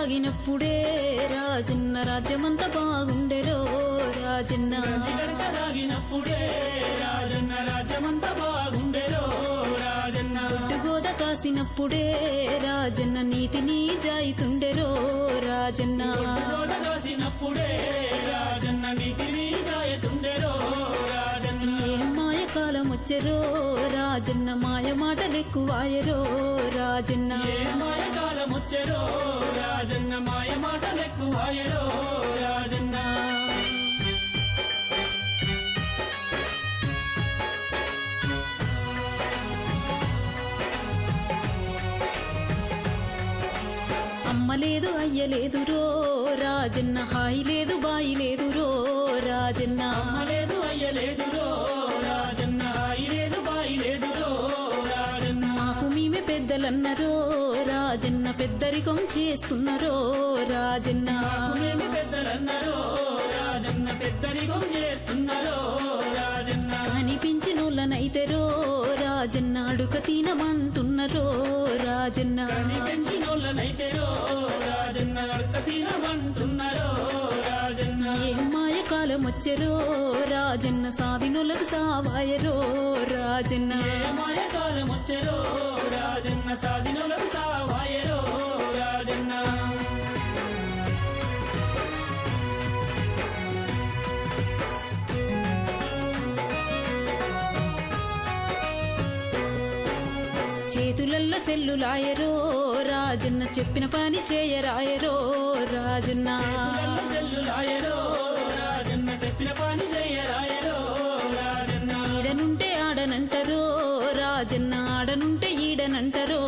దాగినప్పుడే రాజన్న రాజ్యమంతా బాగుండెరో రాజన్న గంజిగడక దాగినప్పుడే రాజన్న రాజ్యమంతా బాగుండెరో రాజన్న గోద కాసినప్పుడే రాజన్న నీతి నిజాయితుండెరో రాజన్న గోడ కాసినప్పుడే రాజన్న నీతి నిజాయితుండెరో రాజన్న ఏం మాయ కాలం వచ్చెరో రాజన్న మాయ మాటలెక్కువాయరో రాజన్న ఏ మాయ కాలం వచ్చెరో రాజన్న మాయ మాటలెక్కువాయరో రాజన్న అమ్మ లేదు అయ్య లేదు రో రాజన్న హాయి లేదు బాయి లేదు రో రాజన్న అమ్మ లేదు అయ్య లేదురో రాజన్న హాయి లేదు బాయి లేదురో రాజన్న మాకు మేమే పెద్దలన్నరో రాజన్న పెద్దరికం చేస్తున్నరో రాజన్న మేమి పెద్దలన్నారో రాజన్న పెద్దరికం చేస్తున్నారో రాజన్న కనిపించినోళ్ళనైతేరో రాజన్న అడుక తినమంటున్నరో రాజన్న పెంచినోళ్ళనైతేరో రాజన్న అడక తినమంటున్నారో రాజన్న ఏం మాయ కాలం వచ్చెరో రాజన్న సాధినులకు సావాయరో రాజన్న ఏ మాయ కాలం వచ్చెరో రాజన్న సాధినులకు సావాయరో రాజన్న చేతులల్ల సెల్లులాయరో రాజన్న చెప్పిన పని చేయరాయరో రాజన్న చేతులల్ల సెల్లులాయరో రాజన్న చెప్పిన పని చేయరాయరో రాజన్న ఈడనుంటే ఆడనంటరో రాజన్న ఆడనుంటే ఈడనంటరో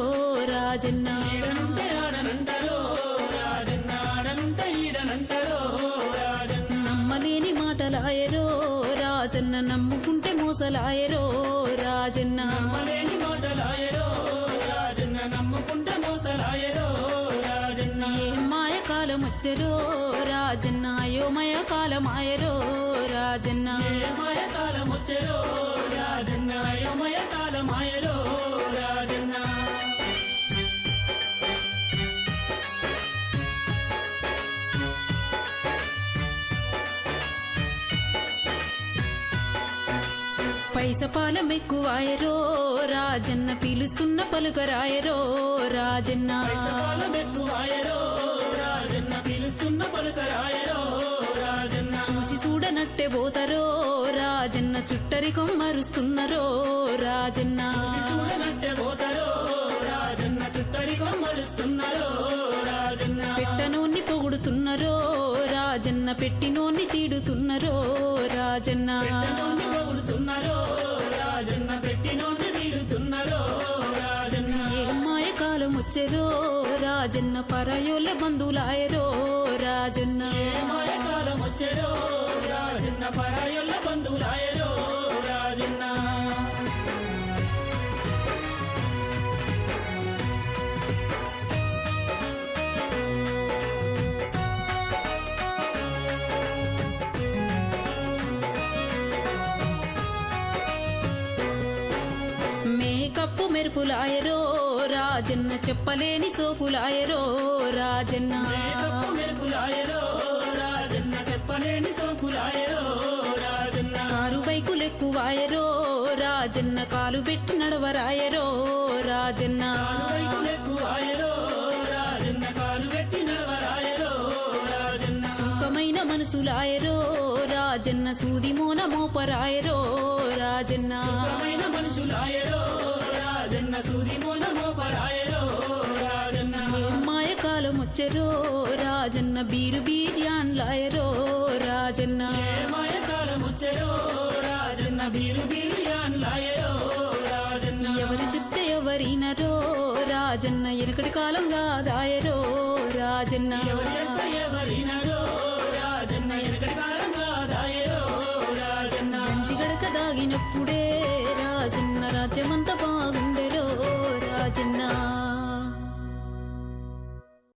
రాజన్న ఈడనుంటే ఆడనంటారో రాజన్న ఆడనుంటే ఈడనంటారో రాజన్న నమ్మలేని మాటలాయరో రాజన్న నమ్ముకుంటే మోసలాయరో రాజన్న నమ్మలేని మాటలాయరో రాజన్న నమ్ముకుంటే మోసలాయరో రాజన్న ఏం మాయ కాలం వచ్చెరో రాజన్న అయోమయ కాలమాయరో రాజన్న ఏ మాయ కాలం వచ్చెరో రాజన్న అయోమయ కాలమాయరో రాజన్న పైసపాలం ఎక్కువాయరో రాజన్న పిలుస్తున్న పలుకరాయరో రాజన్న పైసపాలం ఎక్కువాయరో రాజన్న పిలుస్తున్న పలుకరాయరో రాజన్న చూసి చూడనట్టే పోతారో రాజన్న చుట్టరికం మరుస్తున్నరో రాజన్న చూడనట్టే పోతారో రాజన్న చుట్టరికం మరుస్తున్నారో రాజన్న పెట్టనోన్ని పొగుడుతున్నరో రాజన్న పెట్టినోన్ని తీడుతున్నరో రాజన్న పెట్టనోన్ని పొగుడుతున్నారో రాజన్న పెట్టినోన్ని తీడుతున్నారో రాజన్న ఏం మాయ కాలం వచ్చెరో రాజన్న పరాయోళ్ళ బంధువులాయరో రాజన్న ఏ మాయ కాలం వచ్చెరో రాజన్న పరాయొల్ల బంధువులాయరో రాజన్న మేకప్పు మెరుపులాయరో రాజన్న చెప్పలేని సోకులాయరో రాజన్న మేకప్పు మెరుపులాయరో రాజన్న చెప్పలేని సోకులాయరో రాజన్న కారు బైకులెక్కువాయరో రాజన్న కాలు పెట్టి నడవరాయరో రాజన్న వైకులెక్కువాయరో రాజన్న కాలు పెట్టి నడవరాయరో రాజన్న సుఖమైన మనసులాయరో రాజన్న సూది మోన మోపరాయరో రాజన్న సుఖమైన మనుషులాయరో రాజన్న సూది మోన మోపరాయరో రాజన్న మాయ కాలం వచ్చెరో రాజన్న బీరు బీర్యాన్లాయరో రాజన్న ఏ మాయ కాలం వచ్చెరో రాజన్న బీరు బీర్యాన్లాయరో రాజన్న ఎవరు చెప్తే ఎవరినరో రాజన్న ఎనకటి కాలం కాదాయరో రాజన్న ఎవరి యొక్క ఎవరినరో రాజన్న ఎనకటి కాలం కాదాయరో రాజన్న గంజిగడక దాగినప్పుడే రాజన్న రాజ్యమంతా